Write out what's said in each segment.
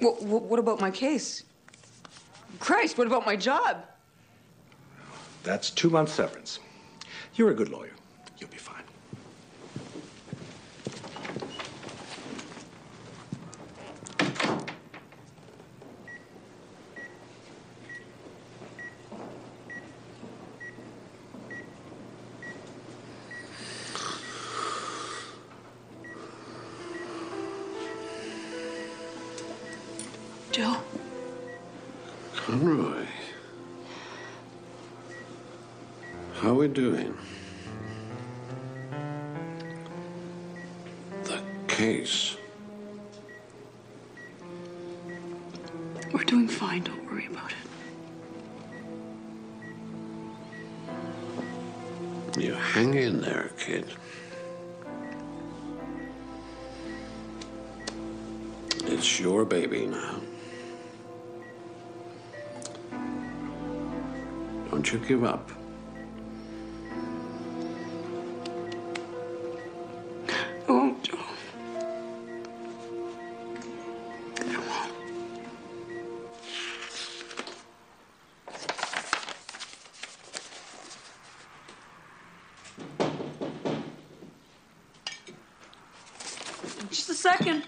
What about my case? Christ, what about my job? That's 2 months severance. You're a good lawyer. You'll be fine. Joe? Conroy. How are we doing? The case. We're doing fine, don't worry about it. You hang in there, kid. It's your baby now. Don't you give up. I won't, Joe. I won't. Just a second.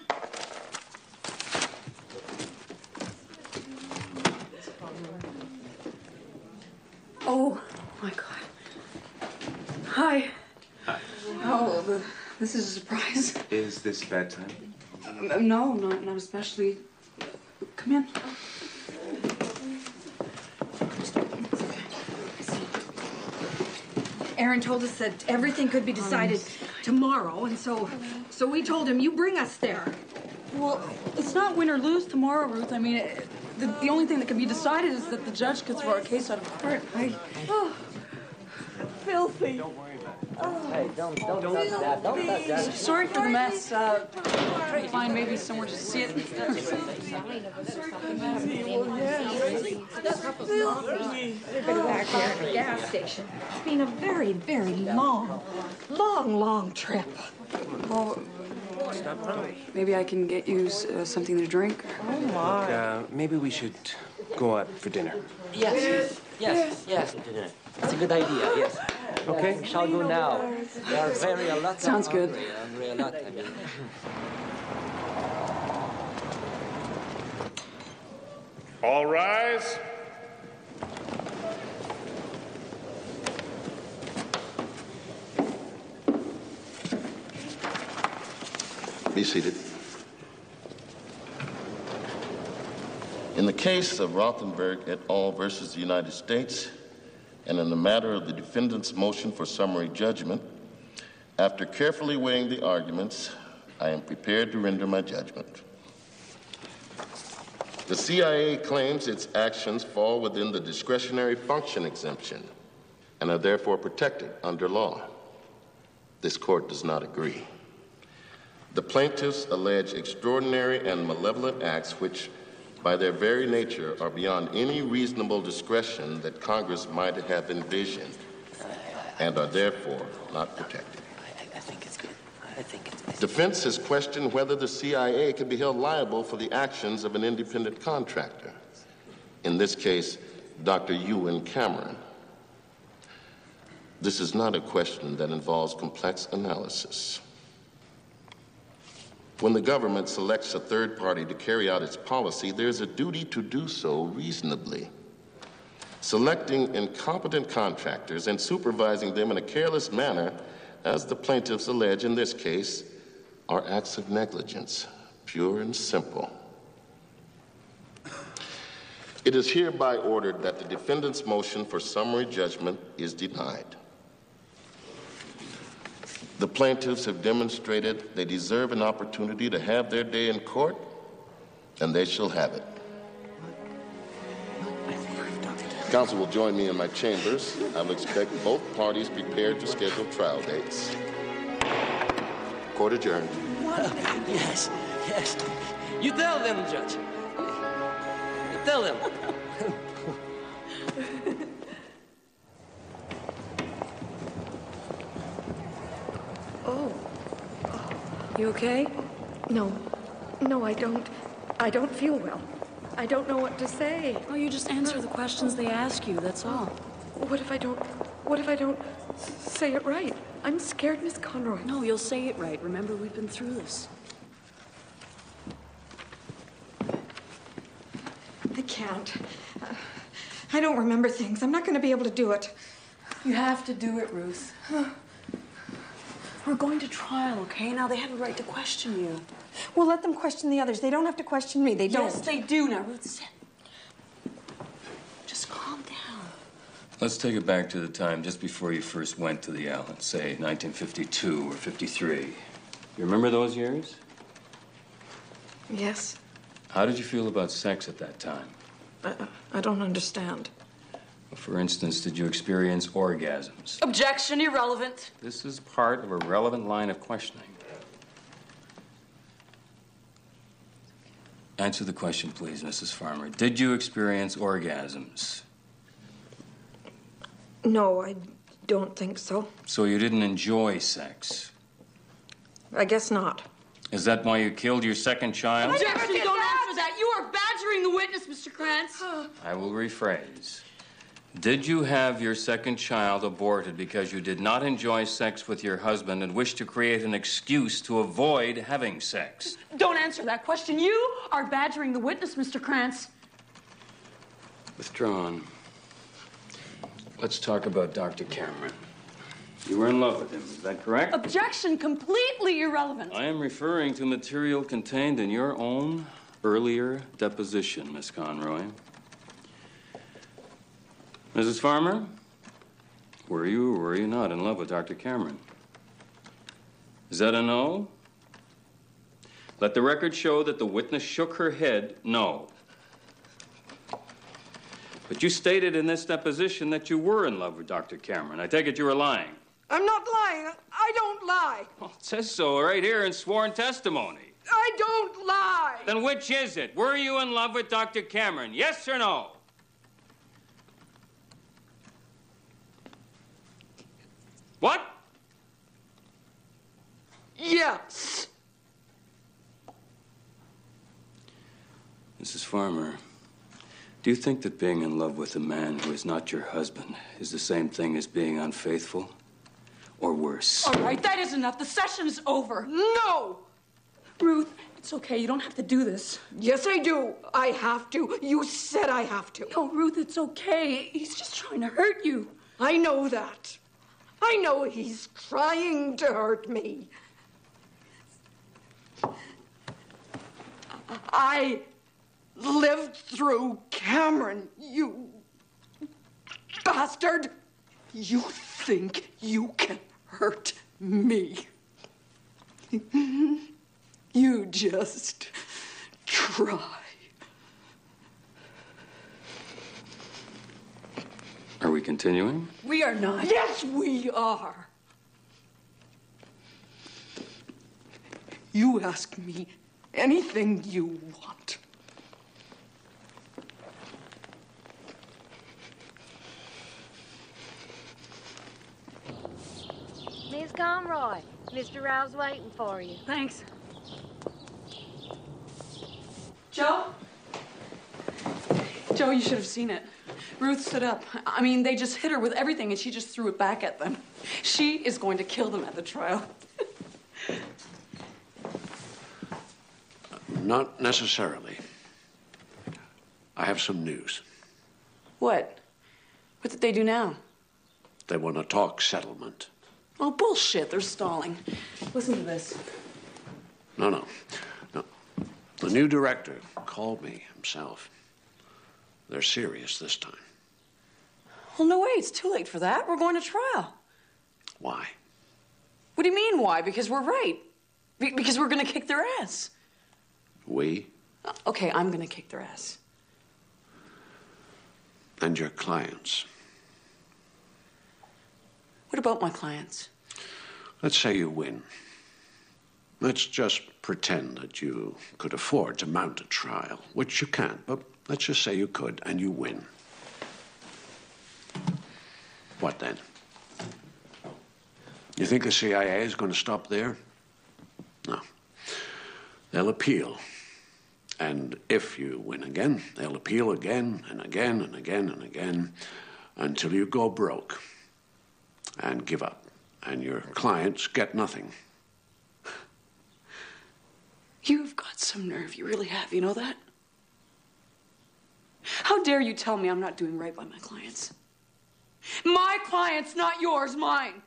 Oh, my God. Hi. Hi. Oh, this is a surprise. Is this bad time? No, not especially. Come in. Aaron told us that everything could be decided tomorrow, and so we told him, you bring us there. Well, it's not win or lose tomorrow, Ruth. I mean, the only thing that can be decided is that the judge could throw our case out of court. Filthy. Don't worry about it. Hey, don't touch that. Don't touch that. Sorry for the mess. Try to find maybe somewhere to sit. We've been back here at the gas station. It's been a very, very long trip. Oh, maybe I can get you something to drink. Oh, my. Maybe we should go out for dinner. Yes. Dinner. It's a good idea, yes. Okay. We shall go now. We are very a lot. Sounds good. Hungry a lot, I mean. All rise. Be seated. In the case of Rothenberg et al. Versus the United States, and in the matter of the defendant's motion for summary judgment, after carefully weighing the arguments, I am prepared to render my judgment. The CIA claims its actions fall within the discretionary function exemption and are therefore protected under law. This court does not agree. The plaintiffs allege extraordinary and malevolent acts which, by their very nature, are beyond any reasonable discretion that Congress might have envisioned and are therefore not protected. I think it's good. Defense has questioned whether the CIA can be held liable for the actions of an independent contractor. In this case, Dr. Ewan Cameron. This is not a question that involves complex analysis. When the government selects a third party to carry out its policy, there's a duty to do so reasonably. Selecting incompetent contractors and supervising them in a careless manner, as the plaintiffs allege in this case, are acts of negligence, pure and simple. It is hereby ordered that the defendant's motion for summary judgment is denied. The plaintiffs have demonstrated they deserve an opportunity to have their day in court, and they shall have it. Counsel will join me in my chambers. I will expect both parties prepared to schedule trial dates. Court adjourned. Yes. You tell them, Judge. You tell them. You okay? No, I don't. I don't feel well. I don't know what to say. Oh, you just answer the questions they ask you, that's all. What if I don't say it right? I'm scared, Miss Conroy. No, you'll say it right. Remember, we've been through this. I can't. I don't remember things. I'm not going to be able to do it. You have to do it, Ruth. We're going to trial, okay? Now they have a right to question you. Well, let them question the others. They don't have to question me. They don't. Yes, they do. Now, Ruth, sit. Just calm down. Let's take it back to the time just before you first went to the Allen, say 1952 or 53. You remember those years? Yes. How did you feel about sex at that time? I don't understand. For instance, did you experience orgasms? Objection, irrelevant. This is part of a relevant line of questioning. Answer the question, please, Mrs. Farmer. Did you experience orgasms? No, I don't think so. So you didn't enjoy sex? I guess not. Is that why you killed your second child? Objection, don't answer that. You are badgering the witness, Mr. Krantz. I will rephrase. Did you have your second child aborted because you did not enjoy sex with your husband and wished to create an excuse to avoid having sex? Don't answer that question. You are badgering the witness, Mr. Krantz. Withdrawn. Let's talk about Dr. Cameron. You were in love with him, is that correct? Objection, completely irrelevant. I am referring to material contained in your own earlier deposition, Miss Conroy. Mrs. Farmer, were you or were you not in love with Dr. Cameron? Is that a no? Let the record show that the witness shook her head no. But you stated in this deposition that you were in love with Dr. Cameron. I take it you were lying. I'm not lying. I don't lie. Well, it says so right here in sworn testimony. I don't lie. Then which is it? Were you in love with Dr. Cameron? Yes or no? What? Yes. Mrs. Farmer, do you think that being in love with a man who is not your husband is the same thing as being unfaithful? Or worse? All right, that is enough. The session's over. No. Ruth, it's okay. You don't have to do this. Yes, I do. I have to. You said I have to. No, Ruth, it's okay. He's just trying to hurt you. I know that. I know he's trying to hurt me. I lived through Cameron, you bastard. You think you can hurt me. You just try. Are we continuing? We are not. Yes, we are. You ask me anything you want. Miss Conroy, Mr. Rouse waiting for you. Thanks. Joe? Joe, you should have seen it. Ruth stood up. I mean, they just hit her with everything, and she just threw it back at them. She is going to kill them at the trial. Not necessarily. I have some news. What? What did they do now? They want to talk settlement. Oh, bullshit. They're stalling. Listen to this. No. The new director called me himself. They're serious this time. Well, no way. It's too late for that. We're going to trial. Why? What do you mean, why? Because we're right. Because we're going to kick their ass. We? Okay, I'm going to kick their ass. And your clients. What about my clients? Let's say you win. Let's just pretend that you could afford to mount a trial, which you can't, but let's just say you could, and you win. What then? You think the CIA is going to stop there? No. They'll appeal. And if you win again, they'll appeal again and again and again and again until you go broke and give up, and your clients get nothing. You've got some nerve. You really have. You know that? How dare you tell me I'm not doing right by my clients? My clients, not yours, mine.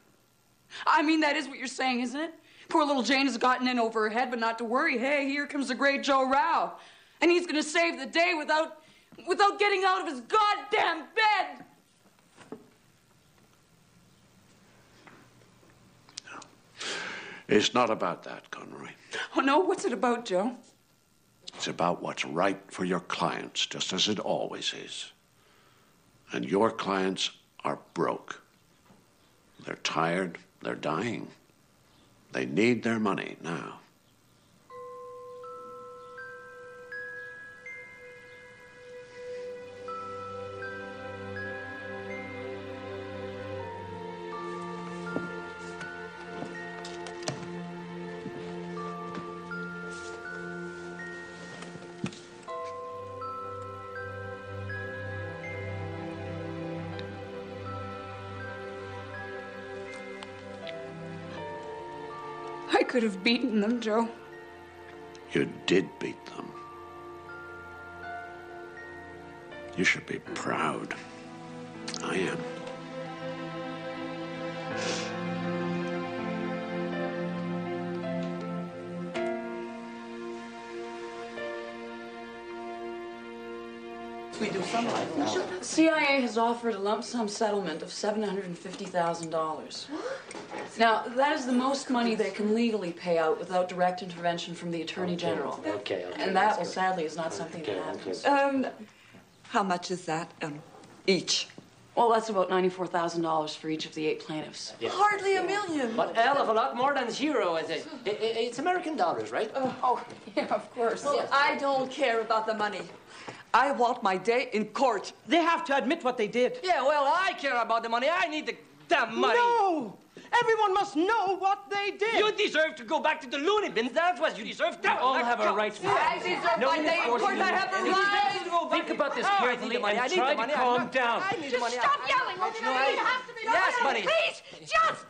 I mean, that is what you're saying, isn't it? Poor little Jane has gotten in over her head, but not to worry. Hey, here comes the great Joe Rao. And he's going to save the day without getting out of his goddamn bed. No. It's not about that, Conroy. Oh, no? What's it about, Joe? It's about what's right for your clients, just as it always is. And your clients are broke. They're tired. They're dying. They need their money now. I could have beaten them, Joe. You did beat them. You should be proud. I am. We do something like that. CIA has offered a lump sum settlement of $750,000. Now, that is the most money they can legally pay out without direct intervention from the Attorney General. Okay. And that, well, sadly, is not something that happens. How much is that each? Well, that's about $94,000 for each of the 8 plaintiffs. Yes. Hardly a million. But a hell of a lot more than zero, is it? It's American dollars, right? Oh, yeah, of course. Well, I don't care about the money. I want my day in court. They have to admit what they did. Yeah, well, I care about the money. I need the damn money. No! Everyone must know what they did. You deserve to go back to the loony bins. That's what you deserve. We all have our rights. I deserve my day in court. I have the right. Think about this carefully and try to calm down. Just stop yelling, okay? You have to be Yes, buddy. Please, just